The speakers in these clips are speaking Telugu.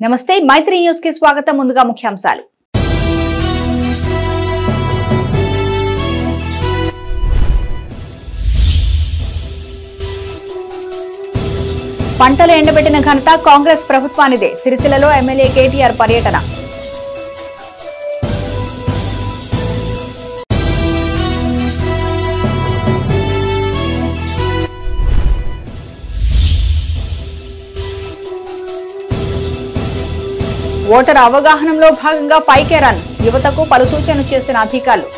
నమస్తే మైత్రి న్యూస్ కి స్వాగతం. ముందుగా ముఖ్యాంశాలు. పంటలు ఎండబెట్టిన ఘనత కాంగ్రెస్ ప్రభుత్వానిదే. సిరిసిల్లలో ఎమ్మెల్యే కేటీఆర్ పర్యటన. ఓటర్ అవగాహనలో భాగంగా 5K రన్, యువతకు పలు సూచనలు చేసిన అధికారులు.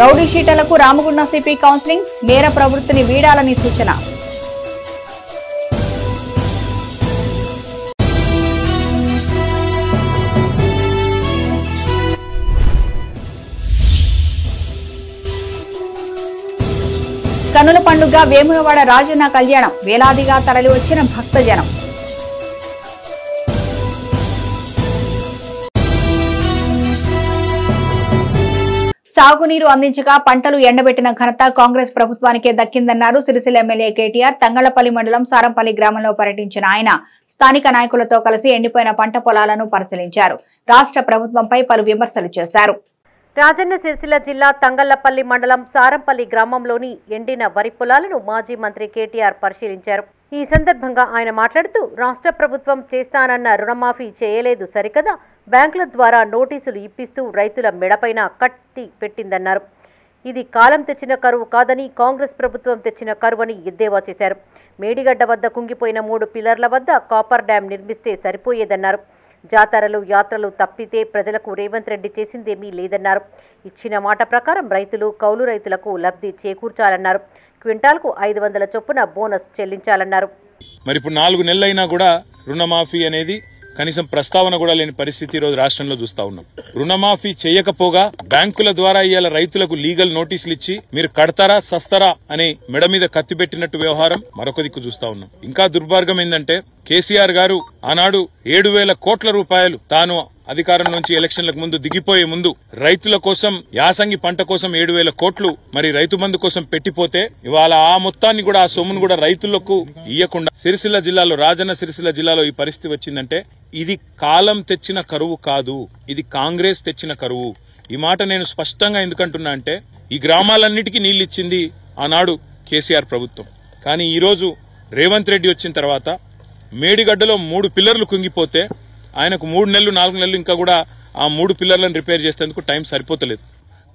రౌడీ షీటర్లకు రామగుండం సిపి కౌన్సిలింగ్, నేర ప్రవృత్తిని వీడాలని సూచన. కన్నుల పండుగ వేములవాడ రాజన్న కళ్యాణం, వేలాదిగా తరలి వచ్చిన భక్తజనం. సాగునీరు అందించగా పంటలు ఎండబెట్టిన ఘనత కాంగ్రెస్ ప్రభుత్వానికే దక్కిందన్నారు సిరిసిల్ల ఎమ్మెల్యే కేటీఆర్. తంగళ్లపల్లి మండలం సారంపల్లి గ్రామంలో పర్యటించిన ఆయన స్థానిక నాయకులతో కలిసి ఎండిపోయిన పంట పొలాలను పరిశీలించారు. రాష్ట్ర ప్రభుత్వంపై పలు విమర్శలు చేశారు. రాజన్న సిరిసిల్ల జిల్లా తంగళ్లపల్లి మండలం సారంపల్లి గ్రామంలోని ఎండిన వరి పొలాలను మాజీ మంత్రి కేటీఆర్ పరిశీలించారు. ఈ సందర్భంగా ఆయన మాట్లాడుతూ రాష్ట్ర ప్రభుత్వం చేస్తానన్న రుణమాఫీ చేయలేదు సరికదా, బ్యాంకుల ద్వారా నోటీసులు ఇప్పిస్తూ రైతుల మెడపైన కత్తి పెట్టిందన్నారు. ఇది కాలం తెచ్చిన కరువు కాదని కాంగ్రెస్ ప్రభుత్వం తెచ్చిన కరువని ఎద్దేవా చేశారు. మేడిగడ్డ వద్ద కుంగిపోయిన 3 పిల్లర్ల వద్ద కాపర్ డ్యాం నిర్మిస్తే సరిపోయేదన్నారు. జాతరలు యాత్రలు తప్పితే ప్రజలకు రేవంత్ రెడ్డి చేసిందేమీ లేదన్నారు. ఇచ్చిన మాట ప్రకారం రైతులు కౌలు రైతులకు లబ్ధి చేకూర్చాలన్నారు. క్వింటాల్కు 500 చొప్పున బోనస్ చెల్లించాలన్నారు. మరి ఇప్పుడు 4 నెలలైనా కూడా రుణమాఫీ అనేది కనీసం ప్రస్తావన కూడా లేని పరిస్థితి ఈ రోజు రాష్ట్రంలో చూస్తా ఉన్నాం. రుణమాఫీ చేయకపోగా బ్యాంకుల ద్వారా ఇవాళ రైతులకు లీగల్ నోటీసులు ఇచ్చి మీరు కడతారా సస్తారా అని మెడ మీద కత్తి పెట్టినట్టు వ్యవహారం మరొక దిక్కు చూస్తా ఉన్నాం. ఇంకా దుర్మార్గం ఏంటంటే కేసీఆర్ గారు ఆనాడు 7,000 కోట్ల రూపాయలు తాను అధికారం నుంచి ఎలక్షన్లకు ముందు దిగిపోయే ముందు రైతుల కోసం యాసంగి పంట కోసం 7,000 కోట్లు మరి రైతు బంధు కోసం పెట్టిపోతే ఇవాళ ఆ మొత్తాన్ని కూడా ఆ సొమ్మును కూడా రైతులకు ఇయ్యకుండా సిరిసిల్ల జిల్లాలో రాజన్న సిరిసిల్ల జిల్లాలో ఈ పరిస్థితి వచ్చిందంటే ఇది కాలం తెచ్చిన కరువు కాదు, ఇది కాంగ్రెస్ తెచ్చిన కరువు. ఈ మాట నేను స్పష్టంగా ఎందుకంటున్నా అంటే ఈ గ్రామాలన్నిటికీ నీళ్లిచ్చింది ఆనాడు కేసీఆర్ ప్రభుత్వం. కానీ ఈ రోజు రేవంత్ రెడ్డి వచ్చిన తర్వాత మేడిగడ్డలో 3 పిల్లర్లు కుంగిపోతే ఆయనకు 3 నెలలు 4 నెలలు ఇంకా కూడా ఆ 3 పిల్లర్లను రిపేర్ చేసేందుకు టైం సరిపోతలేదు.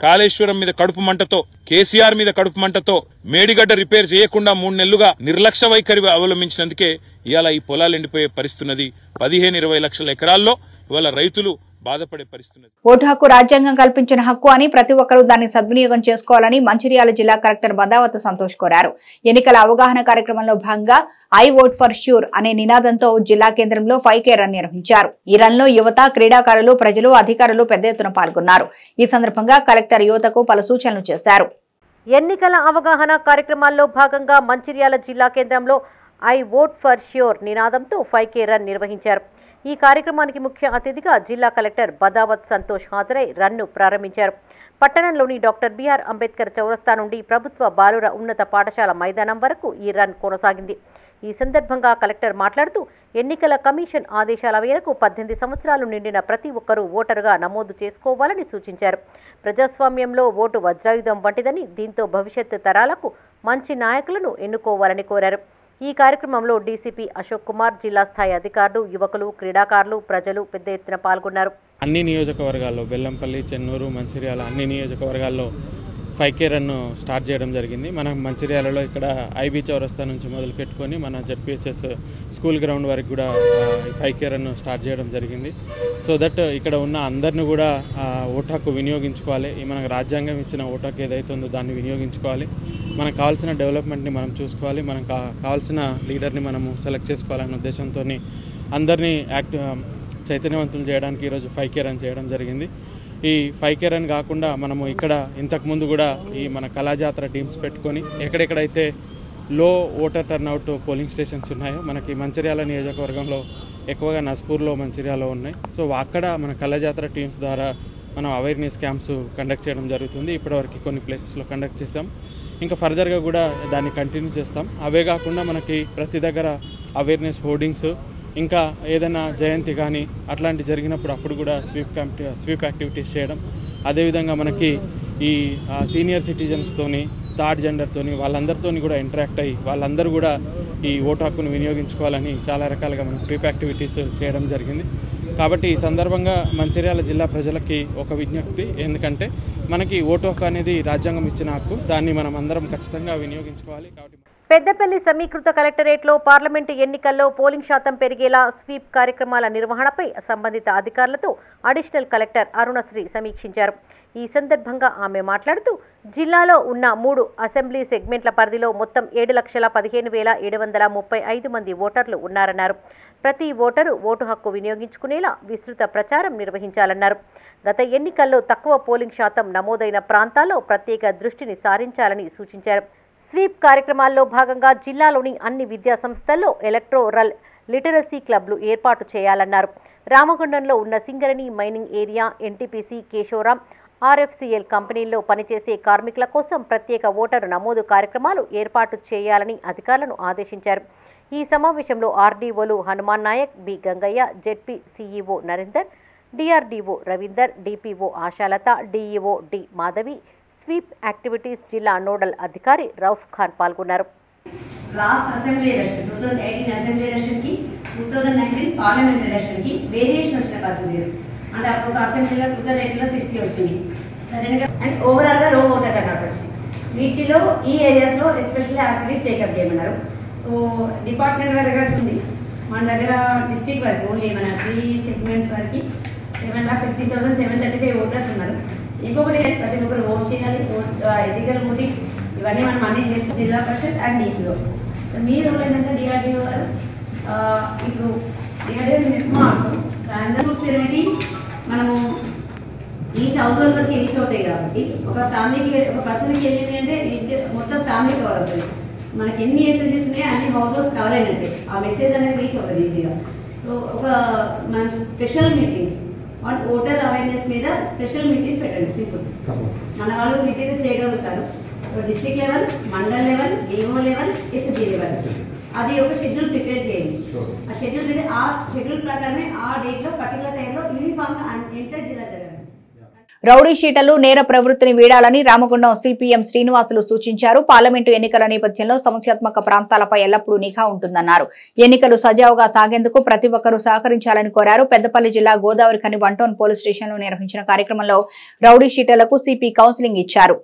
కాళేశ్వరం మీద కడుపు మంటతో కేసీఆర్ మీద కడుపు మంటతో మేడిగడ్డ రిపేర్ చేయకుండా 3 నెలలుగా నిర్లక్ష్య వైఖరి అవలంబించినందుకే ఇవాళ ఈ పొలాలు ఎండిపోయే పరిస్థితున్నది. 15-20 లక్షల ఎకరాల్లో ఇవాళ రైతులు బాధపడే పరిస్థితి. ఓటు హక్కు రాజ్యాంగం కల్పించిన హక్కు అని ప్రతి ఒక్కరూ దాన్ని సద్వినియోగం చేసుకోవాలని మంచిర్యాల జిల్లా కలెక్టర్ బదావత్ సంతోష్ కోరారు. ఎన్నికల అవగాహన కార్యక్రమంలో భాగంగా ఐ ఓట్ ఫర్ ష్యూర్ అనే నినాదంతో జిల్లా కేంద్రంలో 5K రన్ నిర్వహించారు. ఈ రన్ లో యువత, క్రీడాకారులు, ప్రజలు, అధికారులు పెద్ద ఎత్తున పాల్గొన్నారు. ఈ సందర్భంగా కలెక్టర్ యువతకు పలు సూచనలు చేశారు. ఎన్నికల అవగాహన కార్యక్రమాల్లో భాగంగా మంచిర్యాల జిల్లా కేంద్రంలో ఐ ఓట్ ఫర్ ష్యూర్ నినాదంతో 5K రన్ నిర్వహించారు. ఈ కార్యక్రమానికి ముఖ్య అతిథిగా జిల్లా కలెక్టర్ బదావత్ సంతోష్ హాజరై రన్ను ప్రారంభించారు. పట్టణంలోని డాక్టర్ బిఆర్ అంబేద్కర్ చౌరస్తా నుండి ప్రభుత్వ బాలుర ఉన్నత పాఠశాల మైదానం వరకు ఈ రన్ కొనసాగింది. ఈ సందర్భంగా కలెక్టర్ మాట్లాడుతూ ఎన్నికల కమిషన్ ఆదేశాల మేరకు 18 సంవత్సరాలు నిండిన ప్రతి ఒక్కరూ ఓటరుగా నమోదు చేసుకోవాలని సూచించారు. ప్రజాస్వామ్యంలో ఓటు వజ్రాయుధం వంటిదని, దీంతో భవిష్యత్తు తరాలకు మంచి నాయకులను ఎన్నుకోవాలని కోరారు. ఈ కార్యక్రమంలో డీసీపీ అశోక్ కుమార్, జిల్లా స్థాయి అధికారులు, యువకులు, క్రీడాకారులు, ప్రజలు పెద్ద ఎత్తున పాల్గొన్నారు. అన్ని నియోజకవర్గాల్లో బెల్లంపల్లి, చెన్నూరు, మంచిర్యాల అన్ని నియోజకవర్గాల్లో 5K రన్ను స్టార్ట్ చేయడం జరిగింది. మనం మంచిర్యాలలో ఇక్కడ ఐబీ చౌరస్తా నుంచి మొదలు పెట్టుకొని మన జెడ్పీహెచ్ఎస్ స్కూల్ గ్రౌండ్ వరకు కూడా 5K రన్ను స్టార్ట్ చేయడం జరిగింది. సో దట్ ఇక్కడ ఉన్న అందరిని కూడా ఓటు హక్కు వినియోగించుకోవాలి. మనకు రాజ్యాంగం ఇచ్చిన ఓటు హక్కు ఏదైతే ఉందో దాన్ని వినియోగించుకోవాలి. మనకు కావాల్సిన డెవలప్మెంట్ని మనం చూసుకోవాలి. మనకు కావాల్సిన లీడర్ని మనము సెలెక్ట్ చేసుకోవాలనే ఉద్దేశంతో అందరినీ చైతన్యవంతులు చేయడానికి ఈరోజు 5K రన్ చేయడం జరిగింది. ఈ 5K రన్ కాకుండా మనము ఇక్కడ ఇంతకుముందు కూడా ఈ మన కళాజాతర టీమ్స్ పెట్టుకొని ఎక్కడెక్కడైతే లో ఓటర్ టర్న్అవుట్ పోలింగ్ స్టేషన్స్ ఉన్నాయో మనకి మంచిర్యాల నియోజకవర్గంలో ఎక్కువగా నస్పూర్లో, మంచిర్యాలలో ఉన్నాయి. సో అక్కడ మన కళాజాతర టీమ్స్ ద్వారా మనం అవేర్నెస్ క్యాంప్స్ కండక్ట్ చేయడం జరుగుతుంది. ఇప్పటివరకు కొన్ని ప్లేసెస్లో కండక్ట్ చేసాం. ఇంకా ఫర్దర్గా కూడా దాన్ని కంటిన్యూ చేస్తాం. అవే కాకుండా మనకి ప్రతి దగ్గర అవేర్నెస్ హోర్డింగ్స్, ఇంకా ఏదైనా జయంతి కానీ అట్లాంటి జరిగినప్పుడు అప్పుడు కూడా స్వీప్ యాక్టివిటీస్ చేయడం. అదేవిధంగా మనకి ఈ సీనియర్ సిటిజన్స్తోని, థర్డ్ జెండర్తోని, వాళ్ళందరితోని కూడా ఇంటరాక్ట్ అయ్యి వాళ్ళందరూ కూడా ఈ ఓటు హక్కును వినియోగించుకోవాలని చాలా రకాలుగా మనం స్వీప్ యాక్టివిటీస్ చేయడం జరిగింది. కాబట్టి ఈ సందర్భంగా మంచిర్యాల జిల్లా ప్రజలకి ఒక విజ్ఞప్తి, ఎందుకంటే మనకి ఓటు హక్కు అనేది రాజ్యాంగం ఇచ్చిన హక్కు, దాన్ని మనం అందరం ఖచ్చితంగా వినియోగించుకోవాలి. కాబట్టి పెద్దపల్లి సమీకృత కలెక్టరేట్లో పార్లమెంటు ఎన్నికల్లో పోలింగ్ శాతం పెరిగేలా స్వీప్ కార్యక్రమాల నిర్వహణపై సంబంధిత అధికారులతో అడిషనల్ కలెక్టర్ అరుణశ్రీ సమీక్షించారు. ఈ సందర్భంగా ఆమె మాట్లాడుతూ జిల్లాలో ఉన్న 3 అసెంబ్లీ సెగ్మెంట్ల పరిధిలో మొత్తం 7,15,735 మంది ఓటర్లు ఉన్నారన్నారు. ప్రతి ఓటరు ఓటు హక్కు వినియోగించుకునేలా విస్తృత ప్రచారం నిర్వహించాలన్నారు. గత ఎన్నికల్లో తక్కువ పోలింగ్ శాతం నమోదైన ప్రాంతాల్లో ప్రత్యేక దృష్టిని సారించాలని సూచించారు. స్వీప్ కార్యక్రమాల్లో భాగంగా జిల్లాలోని అన్ని విద్యా సంస్థల్లో ఎలక్టోరల్ లిటరసీ క్లబ్లు ఏర్పాటు చేయాలన్నారు. రామగుండంలో ఉన్న Singareni mining area, NTPC, Kesoram, RFCL కంపెనీల్లో పనిచేసే కార్మికుల కోసం ప్రత్యేక ఓటరు నమోదు కార్యక్రమాలు ఏర్పాటు చేయాలని అధికారులను ఆదేశించారు. ఈ సమావేశంలో ఆర్డీఓలు Hanuman Nayak, B Gangaiah, ZP CEO Narender, DRDO Ravinder, DPO Ashalatha, DEO D Madhavi, SVEEP activities జిల్లా నోడల్ అధికారి రౌఫ్ ఖాన్ పాల్గొన్నారు. Last assembly election 2018 assembly election కి 2019 పార్లమెంట్ ఎలక్షన్ కి వేరియేషన్ వచ్చిన పర్సెంటేజ్ అంటే ఒక అసెంబ్లీలో 2018లో 60 వచ్చింది అండ్ ఓవరాల్ గా లో ఓటర్ టర్నౌట్ వచ్చింది. వీటిలో ఈ ఏరియాస్ లో ఎస్పెషల్లీ యాక్టివిటీస్ టేకప్ చేయమన్నారు. సో డిపార్ట్మెంట్ దగ్గర ఉంది, మన దగ్గర డిస్ట్రిక్ట్ వరకు ఓన్లీ మన 3 సెగ్మెంట్స్ వరకు 7,50,735 ఓటర్స్ ఉన్నారు. ఇంకొకటి ప్రతి ఒక్కరు ఓట్ చేయాలి, ఎథికల్ ఓటింగ్ ఇవన్నీ మనం అన్ని చేస్తాం జిల్లా పరిషత్ అండ్ డిపిఓ. సో మీరు ఏంటంటే డిఆర్డిఓ గారు ఇప్పుడు డిఆర్డిఓ మార్క్స్ అనేది మనము ఈచ్ హౌస్ హోల్డ్ వరకు రీచ్ అవుతాయి. కాబట్టి ఒక ఫ్యామిలీకి ఒక పర్సన్కి వెళ్ళింది అంటే మొత్తం ఫ్యామిలీ కవర్ అవుతుంది. మనకి ఎన్ని ఎస్ఎంజీస్ ఉన్నాయో అన్ని హౌస్ హోల్డ్స్ కవర్ అయినట్టే ఆ మెసేజ్ అనేది రీచ్ అవుతుంది ఈజీగా. సో ఒక మన special meetings on voter awareness మీద స్పెషల్ మీటింగ్స్ పెట్టండి. సింపుల్ మన వాళ్ళు ఈజీగా చేయగలుగుతారు. District level, mandal level, DO level, SSG level అది ఒక షెడ్యూల్ ప్రిపేర్ చేయండి. ఆ షెడ్యూల్ మీద ఆ షెడ్యూల్ ప్రకారమే ఆ డేట్ లో పర్టికులర్ టైంలో యూనిఫామ్ గా ఎంటర్ జిల్లా జరగాలి. రౌడీ షీటర్లు నేర ప్రవృత్తిని వీడాలని రామగుండం సిపిఎం శ్రీనివాసులు సూచించారు. పార్లమెంటు ఎన్నికల నేపథ్యంలో సమస్యాత్మక ప్రాంతాలపై ఎల్లప్పుడూ నిఘా ఉంటుందన్నారు. ఎన్నికలు సజావుగా సాగేందుకు ప్రతి ఒక్కరూ సహకరించాలని కోరారు. పెద్దపల్లి జిల్లా గోదావరి ఖని 1 టౌన్ పోలీస్ స్టేషన్లో నిర్వహించిన కార్యక్రమంలో రౌడీ షీటర్లకు సిపి కౌన్సిలింగ్ ఇచ్చారు.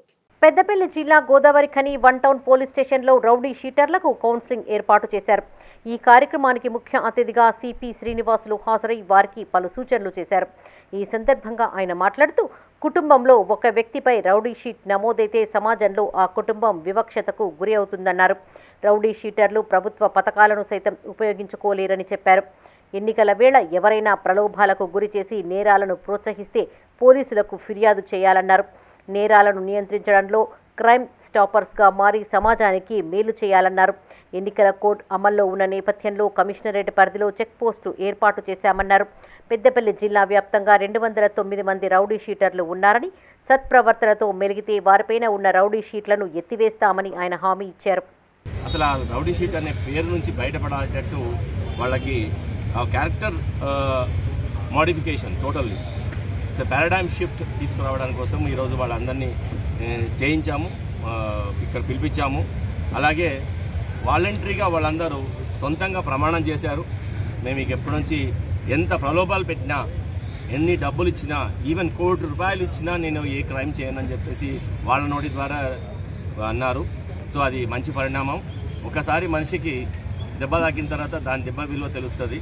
పెద్దపల్లి జిల్లా గోదావరి ఖని 1 టౌన్ పోలీస్ స్టేషన్లో రౌడీ షీటర్లకు కౌన్సిలింగ్ ఏర్పాటు చేశారు. ఈ కార్యక్రమానికి ముఖ్య అతిథిగా సిపి శ్రీనివాసులు హాజరై వారికి పలు సూచనలు చేశారు. ఈ సందర్భంగా ఆయన మాట్లాడుతూ కుటుంబంలో ఒక వ్యక్తిపై రౌడీ షీట్ నమోదైతే సమాజంలో ఆ కుటుంబం వివక్షతకు గురి అవుతుందన్నారు. రౌడీ షీటర్లు ప్రభుత్వ పథకాలను సైతం ఉపయోగించుకోలేరని చెప్పారు. ఎన్నికల వేళ ఎవరైనా ప్రలోభాలకు గురి చేసి నేరాలను ప్రోత్సహిస్తే పోలీసులకు ఫిర్యాదు చేయాలన్నారు. నేరాలను నియంత్రించడంలో క్రైమ్ స్టాపర్స్గా మారి సమాజానికి మేలు చేయాలన్నారు. ఎన్నికల కోడ్ అమల్లో ఉన్న నేపథ్యంలో కమిషనరేట్ పరిధిలో చెక్ పోస్టు ఏర్పాటు చేశామన్నారు. పెద్దపల్లి జిల్లా వ్యాప్తంగా 209 మంది రౌడీ షీటర్లు ఉన్నారని, సత్ప్రవర్తనతో మెలిగితే వారిపైన ఉన్న రౌడీ షీట్లను ఎత్తివేస్తామని ఆయన హామీ ఇచ్చారు. అసలు ఆ రౌడీ షీట్ అనే పేరు నుంచి బయటపడేటట్టు వాళ్ళకి character modification totally paradigm shift తీసుకురావడానికి కోసం ఈరోజు వాళ్ళందరినీ చేయించాము, ఇక్కడ పిలిపించాము. అలాగే వాలంటరీగా వాళ్ళందరూ సొంతంగా ప్రమాణం చేశారు. మేము ఇక ఎప్పటి నుంచి ఎంత ప్రలోభాలు పెట్టినా, ఎన్ని డబ్బులు ఇచ్చినా, ఈవెన్ ₹1,00,00,000 ఇచ్చినా నేను ఏ క్రైమ్ చేయనని చెప్పేసి వాళ్ళ నోటి ద్వారా అన్నారు. సో అది మంచి పరిణామం. ఒకసారి మనిషికి దెబ్బ తాకిన తర్వాత దాని దెబ్బ విలువ తెలుస్తుంది.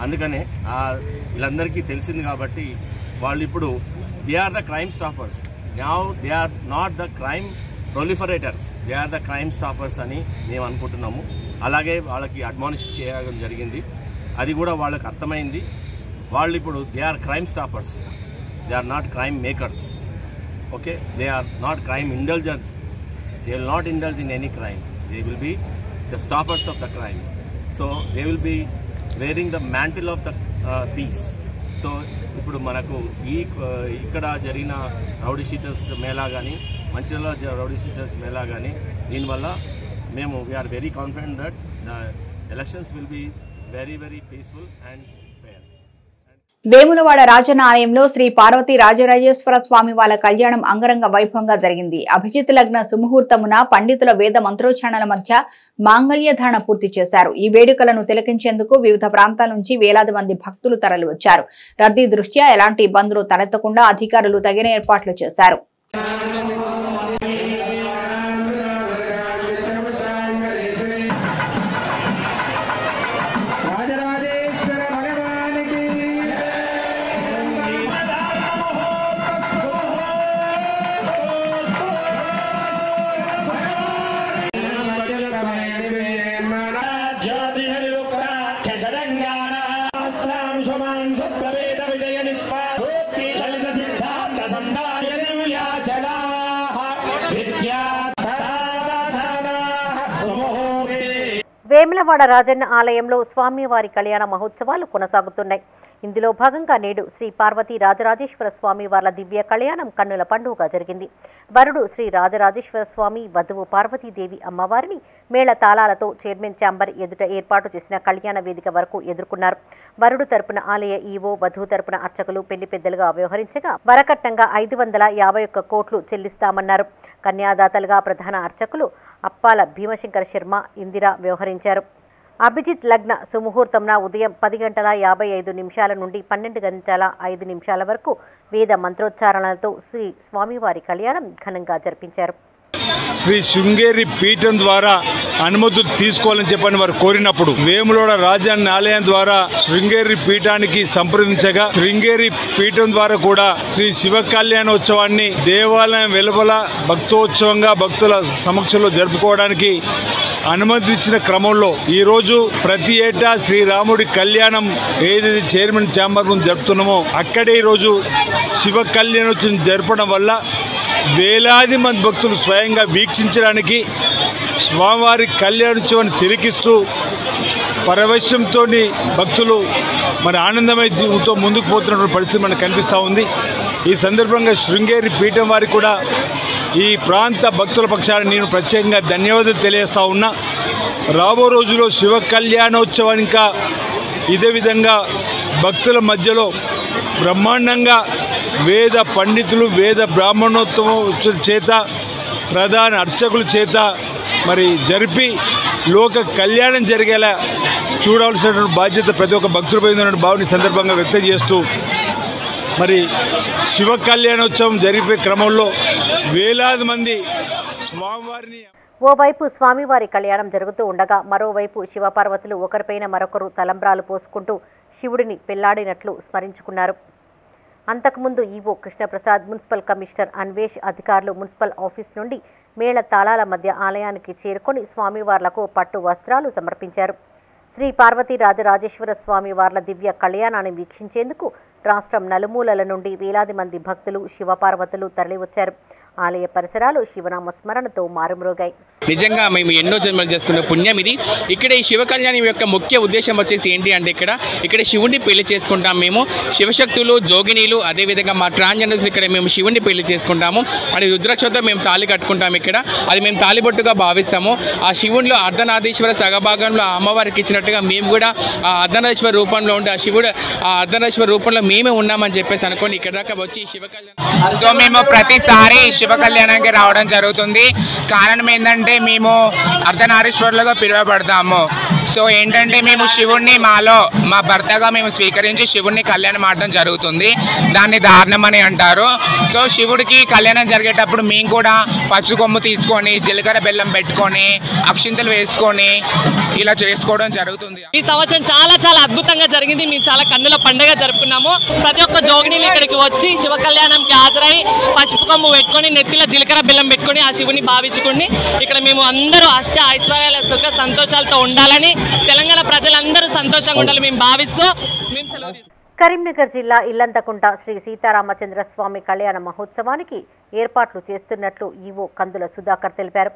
అందుకనే వీళ్ళందరికీ తెలిసింది కాబట్టి వాళ్ళు ఇప్పుడు they are the crime stoppers. Now they are not the crime proliferators, they are the crime stoppers అని మేము అనుకుంటున్నాము. అలాగే వాళ్ళకి అడ్మానిష్ చేయడం జరిగింది. అది కూడా వాళ్ళకి అర్థమైంది. వాళ్ళు ఇప్పుడు they are crime stoppers, they are not crime makers. Okay, they are not crime indulgence, they will not indulge in any crime, they will be the stoppers of the crime. So they will be wearing the mantle of the peace. సో ఇప్పుడు మనకు ఇక్కడ జరిగిన రౌడీ షీటర్స్ మేళా కానీ మంచిర్యాల రౌడీ షీటర్స్ మేళా కానీ దీనివల్ల మేము we are very confident that the elections will be very very peaceful and fair. Vemulawada Rajanna ఆలయంలో శ్రీ పార్వతీ రాజరాజేశ్వర స్వామి వారి కళ్యాణం అంగరంగ వైభవంగా జరిగింది. అభిజిత్ లగ్న సుముహూర్తమున పండితుల వేద మంత్రోచ్చారణల మధ్య మాంగళ్యధారణ పూర్తి చేశారు. ఈ వేడుకలను తిలకించేందుకు వివిధ ప్రాంతాల నుంచి వేలాది మంది భక్తులు తరలివచ్చారు. రద్దీ దృష్ట్యా ఎలాంటి ఇబ్బందులు తలెత్తకుండా అధికారులు తగిన ఏర్పాట్లు చేశారు. వేములవాడ రాజన్న ఆలయంలో స్వామివారి కళ్యాణ మహోత్సవాలు కొనసాగుతున్నాయి. ఇందులో భాగంగా నేడు శ్రీ పార్వతీ రాజరాజేశ్వర స్వామి వార్ల దివ్య కళ్యాణం కన్నుల పండుగ జరిగింది. వరుడు శ్రీ రాజరాజేశ్వర స్వామి, వధువు పార్వతీదేవి అమ్మవారిని మేళ తాళాలతో చైర్మన్ ఛాంబర్ ఎదుట ఏర్పాటు చేసిన కళ్యాణ వేదిక వరకు ఎదుర్కొన్నారు. వరుడు తరపున ఆలయ ఈవో, వధువు తరపున అర్చకులు పెళ్లి పెద్దలుగా వ్యవహరించగా వరకట్నంగా 551 కోట్లు చెల్లిస్తామన్నారు. కన్యాదాతలుగా ప్రధాన అర్చకులు అప్పాల భీమశంకర శర్మ, ఇందిర వ్యవహరించారు. అభిజిత్ లగ్న సుముహూర్తంన ఉదయం 10:55 నుండి 12:05 వరకు వేద మంత్రోచ్చారణలతో శ్రీ స్వామివారి కళ్యాణం ఘనంగా జరిపించారు. శ్రీ శృంగేరి పీఠం ద్వారా అనుమతులు తీసుకోవాలని చెప్పని వారు కోరినప్పుడు వేములవాడ రాజన్న ఆలయం ద్వారా శృంగేరి పీఠానికి సంప్రదించగా శృంగేరి పీఠం ద్వారా కూడా శ్రీ శివ కళ్యాణోత్సవాన్ని దేవాలయం వెలుపల భక్తోత్సవంగా భక్తుల సమక్షంలో జరుపుకోవడానికి అనుమతించిన క్రమంలో ఈరోజు ప్రతి ఏటా శ్రీరాముడి కళ్యాణం ఏదైతే చైర్మన్ ఛాంబర్ ముందు జరుపుతున్నామో అక్కడే ఈరోజు శివ కళ్యాణోత్సవం జరపడం వల్ల వేలాది మంది భక్తులు స్వయంగా వీక్షించడానికి స్వామివారి కళ్యాణోత్సవాన్ని తిలకిస్తూ పరవశ్యంతో భక్తులు మరి ఆనందమయ జీవితంతో ముందుకు పోతున్నటువంటి పరిస్థితి మనకు కనిపిస్తూ ఉంది. ఈ సందర్భంగా శృంగేరి పీఠం వారికి కూడా ఈ ప్రాంత భక్తుల పక్షాన నేను ప్రత్యేకంగా ధన్యవాదాలు తెలియజేస్తా ఉన్నా. రాబో రోజుల్లో శివ కళ్యాణోత్సవం ఇంకా ఇదే విధంగా భక్తుల మధ్యలో బ్రహ్మాండంగా వేద పండితులు, వేద బ్రాహ్మణోత్సవం చేత, ప్రధాన అర్చకుల చేత మరి జరిపి లోక కళ్యాణం జరిగేలా చూడాల్సినటువంటి బాధ్యత ప్రతి ఒక్క భక్తులపై ఉందన్న భావన సందర్భంగా వ్యక్తం చేస్తూ మరి శివ కళ్యాణోత్సవం జరిపే క్రమంలో వేలాది మంది స్వామివారిని ఓవైపు స్వామివారి కళ్యాణం జరుగుతూ ఉండగా మరోవైపు శివపార్వతులు ఒకరిపైన మరొకరు తలంబ్రాలు పోసుకుంటూ శివుడిని పెళ్లాడినట్లు స్మరించుకున్నారు. అంతకుముందు EO Krishnaprasad, municipal commissioner Anvesh అధికారులు మున్సిపల్ ఆఫీస్ నుండి మేళ తాళాల మధ్య ఆలయానికి చేరుకొని స్వామివార్లకు పట్టు వస్త్రాలు సమర్పించారు. శ్రీ పార్వతీ రాజరాజేశ్వర స్వామి వార్ల దివ్య కళ్యాణాన్ని వీక్షించేందుకు రాష్ట్రం నలుమూలల నుండి వేలాది మంది భక్తులు, శివపార్వతులు తరలివచ్చారు. ఆలయ పరిసరాలు శివనామ స్మరణతో మారుమ్రోగాయి. నిజంగా మేము ఎన్నో జన్మలు చేసుకున్న పుణ్యం ఇది. ఇక్కడ ఈ శివ కళ్యాణం యొక్క ముఖ్య ఉద్దేశం వచ్చేసి ఏంటి అంటే ఇక్కడ శివుడిని పెళ్లి చేసుకుంటాం. మేము శివశక్తులు, జోగినీలు, అదేవిధంగా మా ట్రాన్స్జెండర్స్ ఇక్కడ మేము శివుడిని పెళ్లి చేసుకుంటాము. అది రుద్రాక్షతో మేము తాళి కట్టుకుంటాము. ఇక్కడ అది మేము తాళిబొట్టుగా భావిస్తాము. ఆ శివుడిలో అర్ధనారీశ్వర సగభాగంలో అమ్మవారికి ఇచ్చినట్టుగా మేము కూడా ఆ అర్ధనారీశ్వర రూపంలో ఉండి ఆ అర్ధనారీశ్వర రూపంలో మేమే ఉన్నామని చెప్పేసి అనుకోండి ఇక్కడ దాకా వచ్చి శివ కళ్యాణం. సో మేము ప్రతిసారి శివ కళ్యాణానికి రావడం జరుగుతుంది. కారణం ఏంటంటే మేము అర్ధనారీశ్వరులుగా పిలువబడతాము. సో ఏంటంటే మేము శివుణ్ణి మాలో మా భర్తగా మేము స్వీకరించి శివుణ్ణి కళ్యాణం ఆడడం జరుగుతుంది. దాన్ని దారుణం అని అంటారు. సో శివుడికి కళ్యాణం జరిగేటప్పుడు మేము కూడా పసుపు కొమ్ము తీసుకొని జీలకర్ర బెల్లం పెట్టుకొని అక్షింతలు వేసుకొని ఇలా చేసుకోవడం జరుగుతుంది. ఈ సంవత్సరం చాలా చాలా అద్భుతంగా జరిగింది. మేము చాలా కన్నుల పండుగ జరుపుకున్నాము. ప్రతి ఒక్క జోగినీలు ఇక్కడికి వచ్చి శివ కళ్యాణంకి హాజరై పసుపు కొమ్ము పెట్టుకొని నెత్తిలో జీలకర్ర బెల్లం పెట్టుకొని ఆ శివుని భావించుకుని ఇక్కడ మేము అందరూ అష్ట ఐశ్వర్యాల సుఖ సంతోషాలతో ఉండాలని, తెలంగాణ ప్రజలందరూ సంతోషంగా ఉండాలని మేము భావిస్తూ మేము సెలవు. కరీంనగర్ జిల్లా ఇల్లంతకుంట శ్రీ సీతారామచంద్ర స్వామి కళ్యాణ మహోత్సవానికి ఏర్పాట్లు చేస్తున్నట్లు ఈవో కందుల సుధాకర్ తెలిపారు.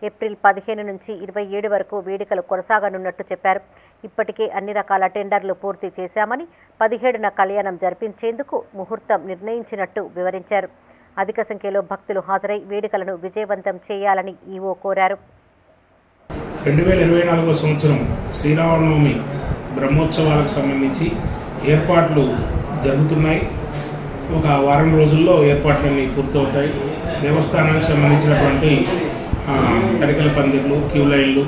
ఏప్రిల్ 15 నుంచి 27 వరకు వేడుకలు కొనసాగనున్నట్టు చెప్పారు. ఇప్పటికే అన్ని రకాల టెండర్లు పూర్తి చేశామని 17న కళ్యాణం జరిపించేందుకు ముహూర్తం నిర్ణయించినట్టు వివరించారు. అధిక సంఖ్యలో భక్తులు హాజరై వేడుకలను విజయవంతం చేయాలని ఈవో కోరారు. 2024 సంవత్సరం శ్రీరామనవమి బ్రహ్మోత్సవాలకు సంబంధించి ఏర్పాట్లు జరుగుతున్నాయి. ఒక వారం రోజుల్లో ఏర్పాట్లన్నీ పూర్తవుతాయి. దేవస్థానానికి సంబంధించినటువంటి తడికల పందిర్లు, క్యూ లైన్లు,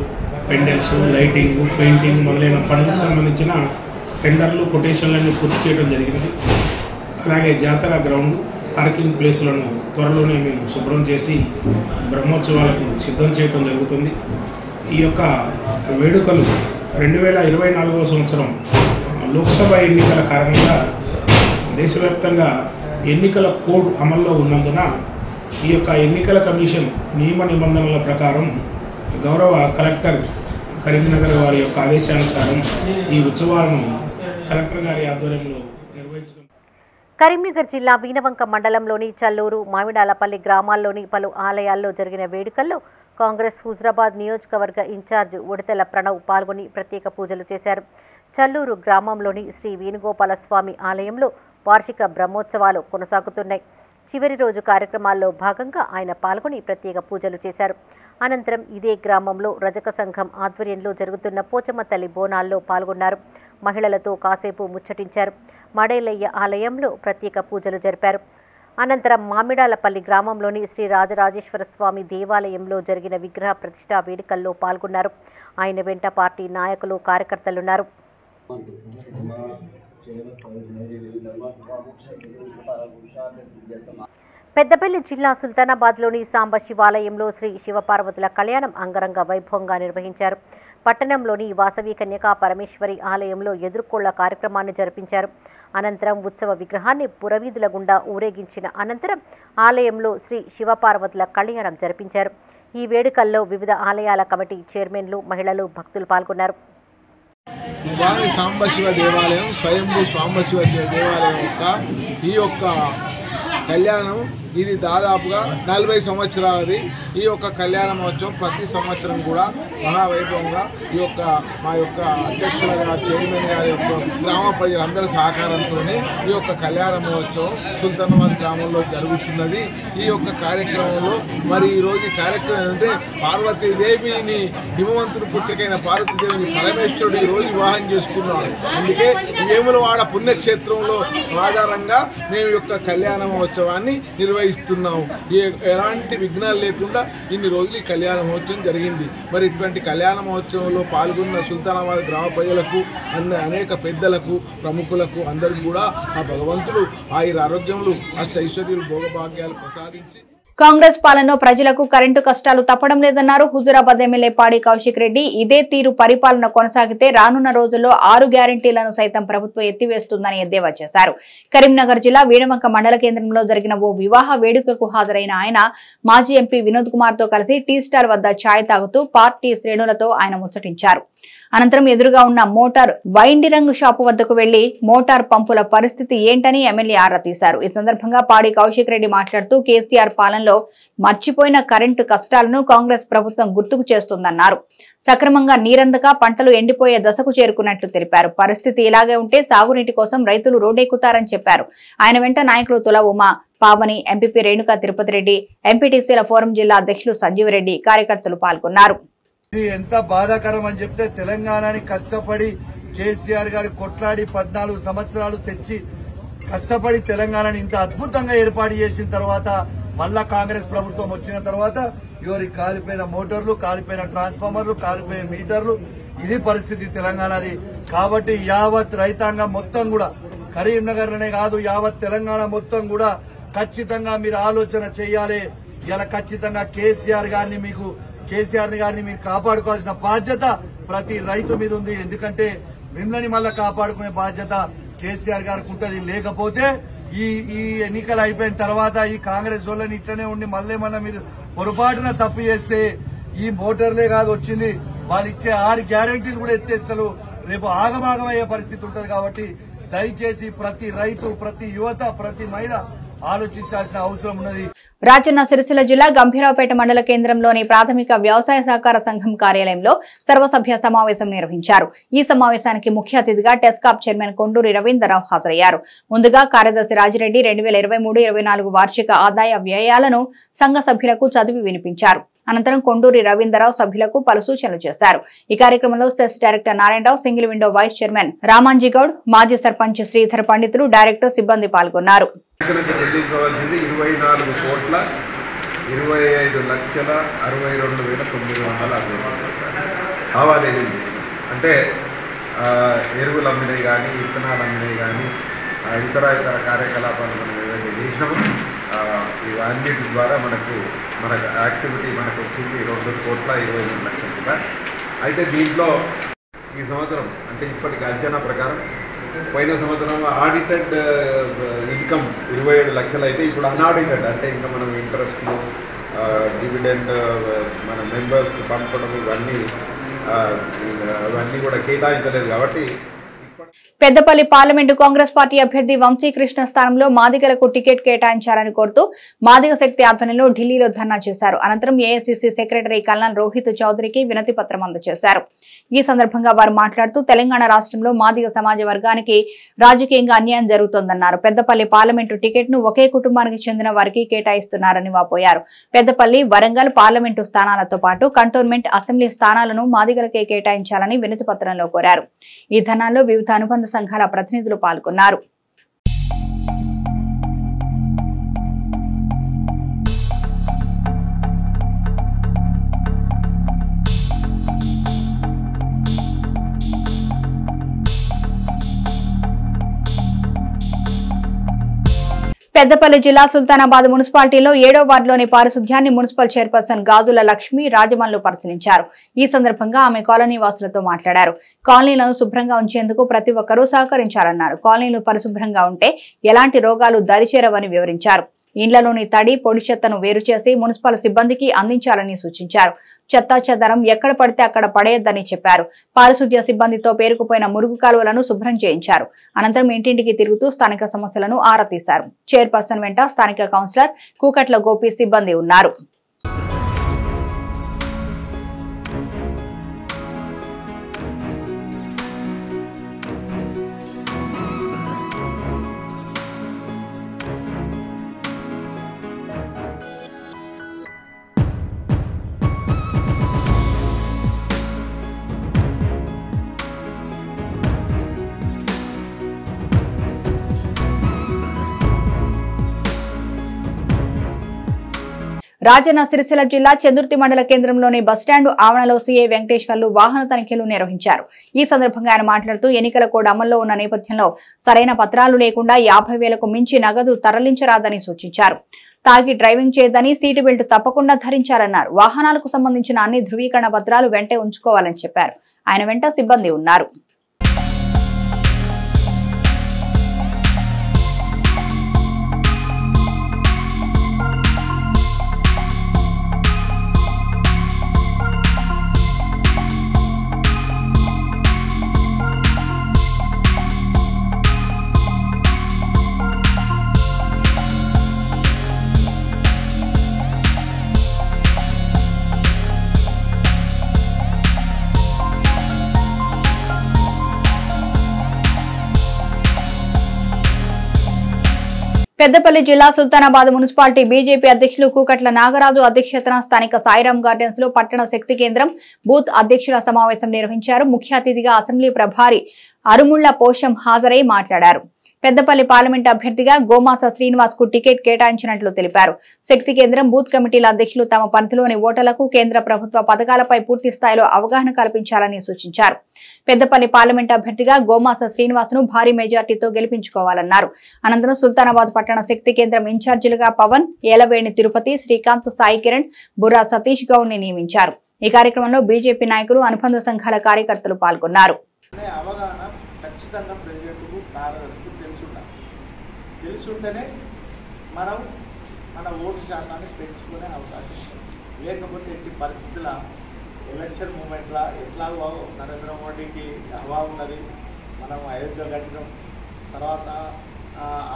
పెండెల్స్, లైటింగ్, పెయింటింగ్ మొదలైన పనులకు సంబంధించిన టెండర్లు, కొటేషన్లన్నీ పూర్తి చేయడం జరిగినది. అలాగే జాతర గ్రౌండ్, పార్కింగ్ ప్లేసులను త్వరలోనే మేము శుభ్రం చేసి బ్రహ్మోత్సవాలకు సిద్ధం చేయడం జరుగుతుంది. ఈ యొక్క వేడుకలు 2024 సంవత్సరం లోక్సభ ఎన్నికల కారణంగా దేశవ్యాప్తంగా ఎన్నికల కోడ్ అమల్లో ఉన్నందున ఈ యొక్క ఎన్నికల కమిషన్ నియమ నిబంధనల ప్రకారం గౌరవ కలెక్టర్ కరీంనగర్ వారి యొక్క ఆదేశానుసారం ఈ ఉత్సవాలను కలెక్టర్ గారి ఆధ్వర్యంలో నిర్వహించడం. కరీంనగర్ జిల్లా వీణవంక మండలంలోని చల్లూరు, మామిడాలపల్లి గ్రామాల్లోని పలు ఆలయాల్లో జరిగిన వేడుకల్లో కాంగ్రెస్ హుజరాబాద్ నియోజకవర్గ ఇన్ఛార్జ్ ఉడతల ప్రణవ్ పాల్గొని ప్రత్యేక పూజలు చేశారు. చల్లూరు గ్రామంలోని శ్రీ వేణుగోపాలస్వామి ఆలయంలో వార్షిక బ్రహ్మోత్సవాలు కొనసాగుతున్నాయి. చివరి రోజు కార్యక్రమాల్లో భాగంగా ఆయన పాల్గొని ప్రత్యేక పూజలు చేశారు. అనంతరం ఇదే గ్రామంలో రజక సంఘం ఆధ్వర్యంలో జరుగుతున్న పోచమ్మ తల్లి బోనాల్లో పాల్గొన్నారు. మహిళలతో కాసేపు ముచ్చటించారు. మడేలయ్య ఆలయంలో ప్రత్యేక పూజలు జరిపారు. అనంతరం మామిడాలపల్లి గ్రామంలోని శ్రీ రాజరాజేశ్వర స్వామి దేవాలయంలో జరిగిన విగ్రహ ప్రతిష్ఠా వేడుకల్లో పాల్గొన్నారు. ఆయన వెంట పార్టీ నాయకులు, కార్యకర్తలున్నారు. పెద్దపల్లి జిల్లా సుల్తానాబాద్లోని సాంబ శివాలయంలో శ్రీ శివపార్వతుల కళ్యాణం అంగరంగ వైభవంగా నిర్వహించారు. పట్టణంలోని వాసవి కన్యకా పరమేశ్వరి ఆలయంలో ఎదుర్కోళ్ల కార్యక్రమాన్ని జరిపించారు. అనంతరం ఉత్సవ విగ్రహాన్ని పురవీధుల గుండా ఊరేగించిన అనంతరం ఆలయంలో శ్రీ శివపార్వతుల కళ్యాణం జరిపించారు. ఈ వేడుకల్లో వివిధ ఆలయాల కమిటీ చైర్మన్లు, మహిళలు, భక్తులు పాల్గొన్నారు. సాంబశివ దేవాలయం, స్వయంభూ సాంబశివ దేవాలయం ఈ యొక్క కళ్యాణం ఇది దాదాపుగా 40 సంవత్సరాలది. ఈ యొక్క కళ్యాణ మహోత్సవం ప్రతి సంవత్సరం కూడా మహావైభవంగా ఈ యొక్క మా యొక్క అధ్యక్షుల గారు, చైర్మన్ గారి యొక్క గ్రామ ప్రజలందరి సహకారంతో ఈ యొక్క కళ్యాణ మహోత్సవం సుల్తానాబాద్ గ్రామంలో జరుగుతున్నది. ఈ యొక్క కార్యక్రమంలో మరి ఈరోజు కార్యక్రమం ఏంటంటే పార్వతీదేవిని, హిమవంతుని పుత్రికైన పార్వతీదేవిని పరమేశ్వరుడు ఈరోజు వివాహం చేసుకున్నాడు. అందుకే వేములవాడ పుణ్యక్షేత్రంలో ఆధారంగా మేము యొక్క కళ్యాణ మహోత్సవాన్ని నిర్వహిస్తున్నాము. ఎలాంటి విఘ్నాలు లేకుండా ఇన్ని రోజులు ఈ కళ్యాణ మహోత్సవం జరిగింది. మరి ఇటువంటి కళ్యాణ మహోత్సవంలో పాల్గొన్న సుల్తానాబాద్ గ్రామ ప్రజలకు, అనేక పెద్దలకు, ప్రముఖులకు అందరికీ కూడా ఆ భగవంతుడు ఆయుర ఆరోగ్యములు, అష్ట ఐశ్వర్యులు, భోగభాగ్యాలు ప్రసాదించి. కాంగ్రెస్ పాలనలో ప్రజలకు కరెంటు కష్టాలు తప్పడం లేదన్నారు హుజూరాబాద్ ఎమ్మెల్యే పాడి కౌశిక్ రెడ్డి. ఇదే తీరు పరిపాలన కొనసాగితే రానున్న రోజుల్లో 6 గ్యారంటీలను సైతం ప్రభుత్వం ఎత్తివేస్తుందని ఎద్దేవా చేశారు. కరీంనగర్ జిల్లా వీణవంక మండల కేంద్రంలో జరిగిన ఓ వివాహ వేడుకకు హాజరైన ఆయన మాజీ ఎంపీ వినోద్ కుమార్ తో కలిసి టీ స్టాల్ వద్ద ఛాయ్ తాగుతూ పార్టీ శ్రేణులతో ఆయన ముచ్చటించారు. అనంతరం ఎదురుగా ఉన్న మోటార్ వైండిరంగ్ షాపు వద్దకు వెళ్లి మోటార్ పంపుల పరిస్థితి ఏంటని ఎమ్మెల్యే ఆరా తీశారు. ఈ సందర్భంగా పాడి కౌశిక్ రెడ్డి మాట్లాడుతూ కేసీఆర్ పాలనలో మర్చిపోయిన కరెంటు కష్టాలను కాంగ్రెస్ ప్రభుత్వం గుర్తుకు చేస్తుందన్నారు. సక్రమంగా నీరందక పంటలు ఎండిపోయే దశకు చేరుకున్నట్లు తెలిపారు. పరిస్థితి ఇలాగే ఉంటే సాగునీటి కోసం రైతులు రోడ్డెక్కుతారని చెప్పారు. ఆయన వెంట నాయకులు తుల ఉమా, పావని, ఎంపీపీ రేణుకా తిరుపతి రెడ్డి, ఎంపీటీసీల ఫోరం జిల్లా అధ్యక్షులు సంజీవ్ రెడ్డి, కార్యకర్తలు పాల్గొన్నారు. ఇది ఎంత బాధాకరం అని చెప్తే, తెలంగాణని కష్టపడి కేసీఆర్ గారు కొట్లాడి 14 సంవత్సరాలు తెచ్చి కష్టపడి తెలంగాణని ఇంత అద్భుతంగా ఏర్పాటు చేసిన తర్వాత మళ్ళా కాంగ్రెస్ ప్రభుత్వం వచ్చిన తర్వాత ఎవరికి కాలిపోయిన మోటార్లు, కాలిపోయిన ట్రాన్స్ఫార్మర్లు, కాలిపోయిన మీటర్లు, ఇది పరిస్థితి తెలంగాణది. కాబట్టి యావత్ రైతాంగం మొత్తం కూడా, కరీంనగర్లోనే కాదు యావత్ తెలంగాణ మొత్తం కూడా ఖచ్చితంగా మీరు ఆలోచన చేయాలి. ఇలా ఖచ్చితంగా కేసీఆర్ గారిని మీరు కాపాడుకోవాల్సిన బాధ్యత ప్రతి రైతు మీద ఉంది. ఎందుకంటే మిమ్మల్ని మళ్ళా కాపాడుకునే బాధ్యత కేసీఆర్ గారికి ఉంటుంది. లేకపోతే ఈ ఎన్నికలు అయిపోయిన తర్వాత ఈ కాంగ్రెస్ వాళ్ళని ఇట్లనే ఉండి మళ్ళీ మీరు పొరపాటున తప్పు చేస్తే ఈ మోటార్లే కాదు వచ్చింది, వాళ్ళు ఇచ్చే 6 గ్యారెంటీలు కూడా ఎత్తేస్తారు. రేపు ఆగమాగమయ్యే పరిస్థితి ఉంటుంది. కాబట్టి దయచేసి ప్రతి రైతు, ప్రతి యువత, ప్రతి మహిళ ఆలోచించాల్సిన అవసరం ఉన్నది. రాజన్న సిరిసిల్ల జిల్లా గంభీరావుపేట మండల కేంద్రంలోని ప్రాథమిక వ్యవసాయ సహకార సంఘం కార్యాలయంలో సర్వసభ్య సమావేశం నిర్వహించారు. ఈ సమావేశానికి ముఖ్య అతిథిగా టెస్కాప్ చైర్మన్ కొండూరి రవీంద్రరావు హాజరయ్యారు. ముందుగా కార్యదర్శి రాజిరెడ్డి 2023-24 వార్షిక ఆదాయ వ్యయాలను సంఘ సభ్యులకు చదివి వినిపించారు. అనంతరం కొండూరి రవీంద్రరావు సభ్యులకు పలు సూచనలు చేశారు. ఈ కార్యక్రమంలో CESS director Narayanarao, single window vice chairman Ramanjigoud, మాజీ సర్పంచ్ శ్రీధర్ పండితులు, డైరెక్టర్, సిబ్బంది పాల్గొన్నారు. 24,25,62,960 లావాదేవీలు అంటే ఎరువులు అమ్మినవి కానీ, విత్తనాలు అమ్మినవి కానీ, ఇతర కార్యకలాపాలు మనం ఏదైతే చేసినామో ఇవన్నిటి ద్వారా మన యాక్టివిటీ మనకు వచ్చింది 2,23,20,00,000 అయితే దీంట్లో ఈ సంవత్సరం అంటే ఇప్పటికి అంచనా ప్రకారం పోయిన సంవత్సరం ఆడిటెడ్ ఇన్కమ్ 27 లక్షలు అయితే ఇప్పుడు అన్ఆడిటెడ్ అంటే ఇంకా మనం ఇంట్రెస్ట్లు, డివిడెండ్, మన మెంబర్స్ పంపడం ఇవన్నీ కూడా కేటాయించలేదు. కాబట్టి పెద్దపల్లి పార్లమెంటు కాంగ్రెస్ పార్టీ అభ్యర్థి వంశీకృష్ణ స్థానంలో మాదిగలకు టికెట్ కేటాయించాలని కోరుతూ మాదిగ శక్తి ఆధ్వర్యంలో ఢిల్లీలో ధర్నా చేశారు. అనంతరం ఏఐసిసి సెక్రటరీ కల్నల్ రోహిత్ చౌదరికి వినతి పత్రం అందజేశారు. ఈ సందర్భంగా వారు మాట్లాడుతూ తెలంగాణ రాష్ట్రంలో మాదిగ సమాజ వర్గానికి రాజకీయంగా అన్యాయం జరుగుతోందన్నారు. పెద్దపల్లి పార్లమెంటు టికెట్ ను ఒకే కుటుంబానికి చెందిన వారికి కేటాయిస్తున్నారని వాపోయారు. పెద్దపల్లి, వరంగల్ పార్లమెంటు స్థానాలతో పాటు కంటోన్మెంట్, అసెంబ్లీ స్థానాలను మాదిగలకే కేటాయించాలని వినతి పత్రంలో కోరారు. ఈ ధర్నాలో వివిధ అనుబంధ సంఘాల ప్రతినిధులు పాల్గొన్నారు. పెద్దపల్లి జిల్లా సుల్తానాబాద్ మున్సిపాలిటీలో 7వ వార్డులోని పారిశుధ్యాన్ని మున్సిపల్ చైర్పర్సన్ గాజుల లక్ష్మి రాజమన్లు పరిశీలించారు. ఈ సందర్భంగా ఆమె కాలనీ వాసులతో మాట్లాడారు. కాలనీలను శుభ్రంగా ఉంచేందుకు ప్రతి ఒక్కరూ సహకరించాలన్నారు. కాలనీలు పరిశుభ్రంగా ఉంటే ఎలాంటి రోగాలు దరిచేరవని వివరించారు. ఇండ్లలోని తడి, పొడి చెత్తను వేరు చేసి మున్సిపల్ సిబ్బందికి అందించాలని సూచించారు. చెత్తా చెదారం ఎక్కడ పడితే అక్కడ పడేయొద్దని చెప్పారు. పారిశుద్ధ్య సిబ్బందితో పేరుకుపోయిన మురుగు కాలువలను శుభ్రం చేయించారు. అనంతరం ఇంటింటికి తిరుగుతూ స్థానిక సమస్యలను ఆరా తీశారు. చైర్పర్సన్ వెంట స్థానిక కౌన్సిలర్ కూకట్ల గోపి సిబ్బంది ఉన్నారు. రాజన్న సిరిసిల్ల జిల్లా చందుర్తి మండల కేంద్రంలోని బస్టాండ్ ఆవరణలో సీఐ వెంకటేశ్వర్లు వాహన తనిఖీలు నిర్వహించారు. ఈ సందర్భంగా ఆయన మాట్లాడుతూ ఎన్నికల కోడ్ అమల్లో ఉన్న నేపథ్యంలో సరైన పత్రాలు లేకుండా 50,000కు మించి నగదు తరలించరాదని సూచించారు. తాగి డ్రైవింగ్ చేయదని, సీటు బెల్ట్ తప్పకుండా ధరించాలన్నారు. వాహనాలకు సంబంధించిన అన్ని ధృవీకరణ పత్రాలు వెంటే ఉంచుకోవాలని చెప్పారు. ఆయన వెంట సిబ్బంది ఉన్నారు. పెద్దపల్లి జిల్లా సుల్తానాబాద్ మున్సిపాలిటీ బీజేపీ అధ్యక్షులు కూకట్ల నాగరాజు అధ్యక్షతన స్థానిక సాయిరాం గార్డెన్స్ లో పట్టణ శక్తి కేంద్రం బూత్ అధ్యక్షుల సమావేశం నిర్వహించారు. ముఖ్య అతిథిగా అసెంబ్లీ ప్రభారి అరుముళ్ల పోషం హాజరై మాట్లాడారు. పెద్దపల్లి పార్లమెంట్ అభ్యర్థిగా గోమాస శ్రీనివాస్ కు టికెట్ కేటాయించినట్లు తెలిపారు. శక్తి కేంద్రం బూత్ కమిటీల అధ్యక్షులు తమ పరిధిలోని ఓటర్లకు కేంద్ర ప్రభుత్వ పథకాలపై పూర్తి స్థాయిలో అవగాహన కల్పించాలని సూచించారు. పెద్దపల్లి పార్లమెంట్ అభ్యర్థిగా గోమాస శ్రీనివాస్ ను భారీ మెజార్టీతో గెలిపించుకోవాలన్నారు. అనంతరం సుల్తానాబాద్ పట్టణ శక్తి కేంద్రం ఇన్ఛార్జీలుగా పవన్, ఏలవేణి తిరుపతి, శ్రీకాంత్, సాయి కిరణ్, బుర్రా సతీష్ గౌడ్ ని నియమించారు. ఈ కార్యక్రమంలో బీజేపీ నాయకులు, అనుబంధ సంఘాల కార్యకర్తలు పాల్గొన్నారు. తెలుసుంటేనే మనం మన ఓటు శాతాన్ని పెంచుకునే అవకాశం ఉంది. లేకపోతే ఎట్టి పరిస్థితుల ఎలక్షన్ మూమెంట్లో ఎట్లాగో నరేంద్ర మోడీకి హవా ఉన్నది. మనం అయోధ్య కట్టినాం, తర్వాత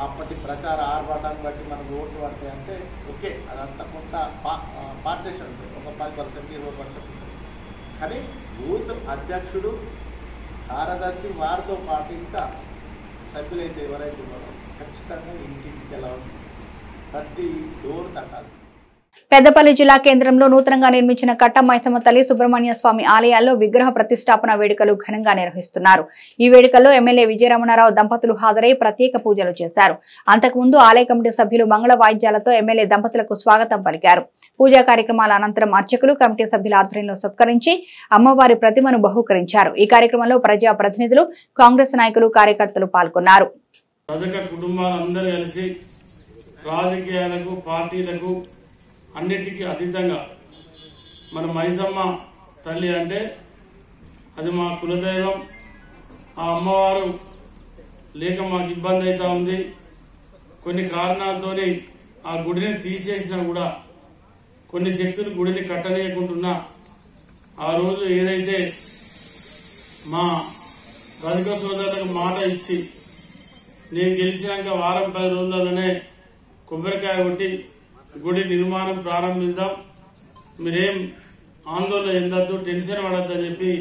అప్పటి ప్రచార ఆర్భాటాన్ని బట్టి మనకు ఓట్లు పడతాయి అంటే ఓకే, అదంతా కొంత పార్టీషన్ ఉంటుంది, ఒక 10%, 20%. కానీ బూత్ అధ్యక్షుడు, కార్యదర్శి వారితో పాటు ఇంకా సభ్యులైతే ఎవరైతే ఉన్నారో ఖచ్చితంగా ఇంటింటికి వెళ్ళాల్సి, ప్రతి డోర్ తట్టాలి. పెద్దపల్లి జిల్లా కేంద్రంలో నూతనంగా నిర్మించిన కట్ట మైసమ్మ తల్లి సుబ్రహ్మణ్య స్వామి ఆలయాల్లో విగ్రహ ప్రతిష్టాపన వేడుకలు ఘనంగా నిర్వహిస్తున్నారు. ఈ వేడుకల్లో ఎమ్మెల్యే విజయరమణారావు దంపతులు హాజరై ప్రత్యేక పూజలు చేశారు. అంతకుముందు ఆలయ కమిటీ సభ్యులు మంగళ వాయిద్యాలతో ఎమ్మెల్యే దంపతులకు స్వాగతం పలికారు. పూజా కార్యక్రమాల అనంతరం అర్చకులు కమిటీ సభ్యుల ఆధ్వర్యంలో సత్కరించి అమ్మవారి ప్రతిమను బహూకరించారు. ఈ కార్యక్రమంలో ప్రజా ప్రతినిధులు, కాంగ్రెస్ నాయకులు, కార్యకర్తలు పాల్గొన్నారు. రాజకీయాలకు, పార్టీలకు అన్నిటికీ అతీతంగా మన మైసమ్మ తల్లి అంటే అది మా కులదైవం. ఆ అమ్మవారు లేక మాకు ఇబ్బంది అవుతా ఉంది. కొన్ని కారణాలతోని ఆ గుడిని తీసేసినా కూడా, కొన్ని శక్తులు గుడిని కట్టలేకుంటున్నా, ఆ రోజు ఏదైతే మా రజక సోదరులకు మాట ఇచ్చి నేను గెలిచినాక వారం 10 రోజులలోనే కొబ్బరికాయ కొట్టి గుడి నిర్మాణం ప్రారంభిద్దాం, మీరేం ఆందోళన చెందద్దు, టెన్షన్ పడద్దు అని చెప్పి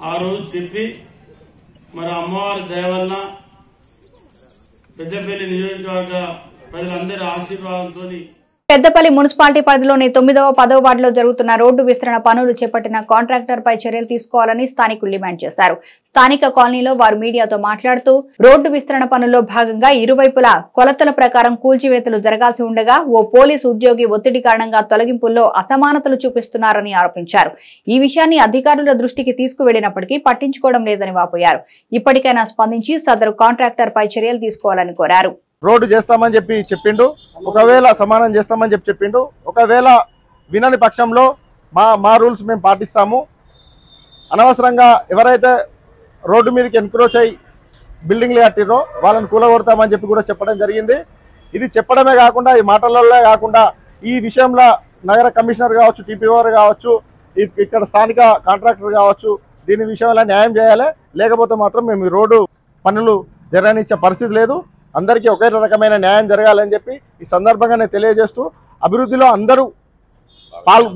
ఆ రోజు చెప్పి, మరి అమ్మవారి దయ వలన పెద్దపల్లి నియోజకవర్గ ప్రజలందరి ఆశీర్వాదంతో పెద్దపల్లి మున్సిపాలిటీ పరిధిలోని 9వ, 10వ వార్డులో జరుగుతున్న రోడ్డు విస్తరణ పనులు చేపట్టిన కాంట్రాక్టర్ పై చర్యలు తీసుకోవాలని స్థానికులు డిమాండ్ చేశారు. స్థానిక కాలనీలో వారు మీడియాతో మాట్లాడుతూ రోడ్డు విస్తరణ పనుల్లో భాగంగా ఇరువైపులా కొలతల ప్రకారం కూల్చివేతలు జరగాల్సి ఉండగా ఓ పోలీసు ఉద్యోగి ఒత్తిడి కారణంగా తొలగింపుల్లో అసమానతలు చూపిస్తున్నారని ఆరోపించారు. ఈ విషయాన్ని అధికారుల దృష్టికి తీసుకువెళ్లినప్పటికీ పట్టించుకోవడం లేదని వాపోయారు. ఇప్పటికైనా స్పందించి సదరు కాంట్రాక్టర్ పై చర్యలు తీసుకోవాలని కోరారు. రోడ్డు చేస్తామని చెప్పి చెప్పిండు, ఒకవేళ సమానం చేస్తామని చెప్పి చెప్పిండు. ఒకవేళ వినని పక్షంలో మా రూల్స్ మేము పాటిస్తాము. అనవసరంగా ఎవరైతే రోడ్డు మీదకి ఎన్క్రోచ్ అయ్యి బిల్డింగ్లు కట్టిరో వాళ్ళని కూలగొడతామని చెప్పి కూడా చెప్పడం జరిగింది. ఇది చెప్పడమే కాకుండా, ఈ మాటలలో కాకుండా, ఈ విషయంలో నగర కమిషనర్ కావచ్చు, టీపీఓ కావచ్చు, ఇక్కడ స్థానిక కాంట్రాక్టర్ కావచ్చు, దీని విషయంలో న్యాయం చేయాలి. లేకపోతే మాత్రం మేము ఈ రోడ్డు పనులు జరగనిచ్చే పరిస్థితి లేదు. అందరికీ ఒకే రకమైన న్యాయం జరగాలని చెప్పి ఈ సందర్భంగా నేను తెలియజేస్తూ, అభివృద్ధిలో అందరూ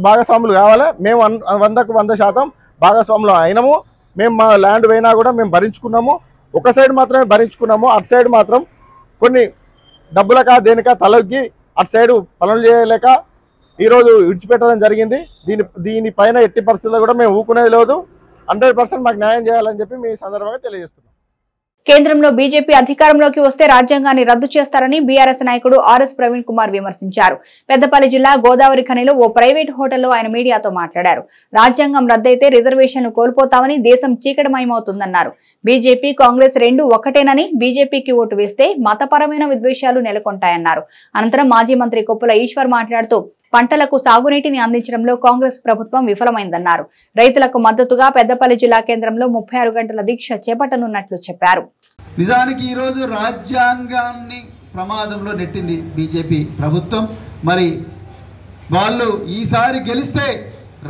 భాగస్వాములు కావాలి. మేము 100కు 100% భాగస్వాములు అయినాము. మేము మా ల్యాండ్ పోయినా కూడా మేము భరించుకున్నాము. ఒక సైడ్ మాత్రమే భరించుకున్నాము. అటు సైడ్ మాత్రం కొన్ని డబ్బులకా దేనికా తలొగ్గి అటు సైడ్ పనులు చేయలేక ఈరోజు విడిచిపెట్టడం జరిగింది. దీనిపైన ఎట్టి పరిస్థితుల్లో కూడా మేము ఊకునేది లేదు. 100% మాకు న్యాయం చేయాలని చెప్పి మీ సందర్భంగా తెలియజేస్తున్నాం. కేంద్రంలో బీజేపీ అధికారంలోకి వస్తే రాజ్యాంగాన్ని రద్దు చేస్తారని బీఆర్ఎస్ నాయకుడు ఆర్ఎస్ ప్రవీణ్ కుమార్ విమర్శించారు. పెద్దపల్లి జిల్లా గోదావరి ఖనిలో ఓ ప్రైవేట్ హోటల్లో ఆయన మీడియాతో మాట్లాడారు. రాజ్యాంగం రద్దయితే రిజర్వేషన్లు కోల్పోతామని, దేశం చీకటమయమవుతుందన్నారు. బీజేపీ, కాంగ్రెస్ రెండు ఒక్కటేనని, బీజేపీకి ఓటు వేస్తే మతపరమైన విద్వేషాలు నెలకొంటాయన్నారు. అనంతరం మాజీ మంత్రి కొప్పుల ఈశ్వర్ మాట్లాడుతూ పంటలకు సాగునీటిని అందించడంలో కాంగ్రెస్ ప్రభుత్వం విఫలమైందన్నారు. రైతులకు మద్దతుగా పెద్దపల్లి జిల్లా కేంద్రంలో 36 గంటల దీక్ష చేపట్టనున్నట్లు చెప్పారు. నిజానికి ఈరోజు రాజ్యాంగాన్ని ప్రమాదంలో నెట్టింది బీజేపీ ప్రభుత్వం. మరి వాళ్ళు ఈసారి గెలిస్తే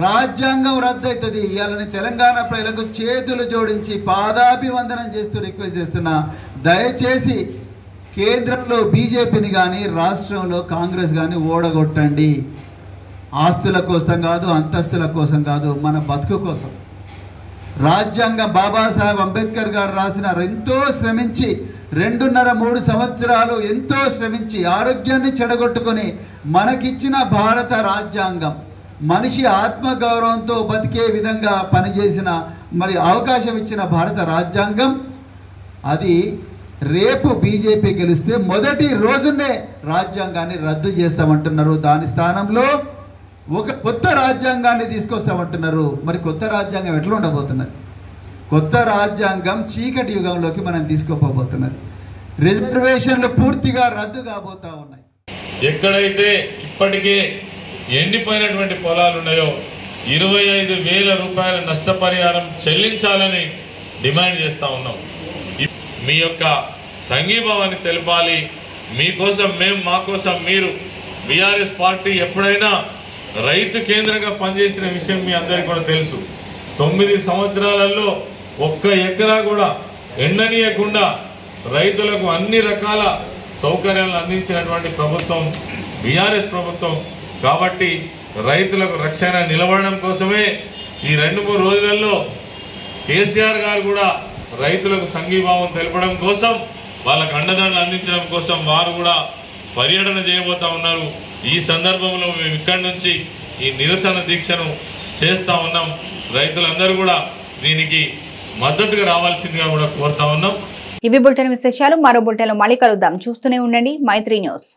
రాజ్యాంగం రద్దవుతుంది. ఇవాళని తెలంగాణ ప్రజలకు చేతులు జోడించి పాదాభివందనం చేస్తూ రిక్వెస్ట్ చేస్తున్నా, దయచేసి కేంద్రంలో బీజేపీని కానీ రాష్ట్రంలో కాంగ్రెస్ కానీ ఓడగొట్టండి. ఆస్తుల కోసం కాదు, అంతస్తుల కోసం కాదు, మన బతుకు కోసం. రాజ్యాంగం బాబాసాహెబ్ అంబేద్కర్ గారు రాసిన, ఎంతో శ్రమించి 2.5-3 సంవత్సరాలు ఎంతో శ్రమించి ఆరోగ్యాన్ని చెడగొట్టుకొని మనకిచ్చిన భారత రాజ్యాంగం, మనిషి ఆత్మగౌరవంతో బతికే విధంగా పనిచేసిన మరి అవకాశం ఇచ్చిన భారత రాజ్యాంగం, అది రేపు బీజేపీ గెలిస్తే మొదటి రోజునే రాజ్యాంగాన్ని రద్దు చేస్తామంటున్నారు. దాని స్థానంలో ఒక కొత్త రాజ్యాంగాన్ని తీసుకొస్తామంటున్నారు. మరి కొత్త రాజ్యాంగం ఎట్లా ఉండబోతున్నది? కొత్త రాజ్యాంగం చీకటి యుగంలోకి మనం తీసుకోపోబోతున్నది. రిజర్వేషన్లు పూర్తిగా రద్దు కాబోతా ఉన్నాయి. ఎక్కడైతే ఇప్పటికే ఎండిపోయినటువంటి పొలాలు ఉన్నాయో 25,000 రూపాయల నష్టపరిహారం చెల్లించాలని డిమాండ్ చేస్తూ ఉన్నాం. మీ యొక్క సంఘీభావాన్ని తెలపాలి. మీకోసం మేము, మా కోసం మీరు. బీఆర్ఎస్ పార్టీ ఎప్పుడైనా రైతు కేంద్రంగా పనిచేసిన విషయం మీ అందరికీ కూడా తెలుసు. 9 సంవత్సరాలలో 1 ఎకరా కూడా ఎండనీయకుండా రైతులకు అన్ని రకాల సౌకర్యాలను అందించినటువంటి ప్రభుత్వం బీఆర్ఎస్ ప్రభుత్వం. కాబట్టి రైతులకు రక్షణ నిలబడడం కోసమే ఈ 2-3 రోజులలో కేసీఆర్ గారు కూడా రైతులకు సంఘీభావం తెలపడం కోసం, వాళ్ళకు అండదండలు అందించడం కోసం వారు కూడా పర్యటన చేయబోతా ఉన్నారు. ఈ సందర్భంలో మేము ఇక్కడి నుంచి ఈ నిరసన దీక్షను చేస్తా ఉన్నాం. రైతులందరూ కూడా దీనికి మద్దతుగా రావాల్సిందిగా కూడా కోరుతా ఉన్నాం. ఇవి బులెటిన్ విశేషాలు. మరో బులెటిన్లో మళ్ళీ కలుద్దాం. చూస్తూనే ఉండండి మైత్రి న్యూస్.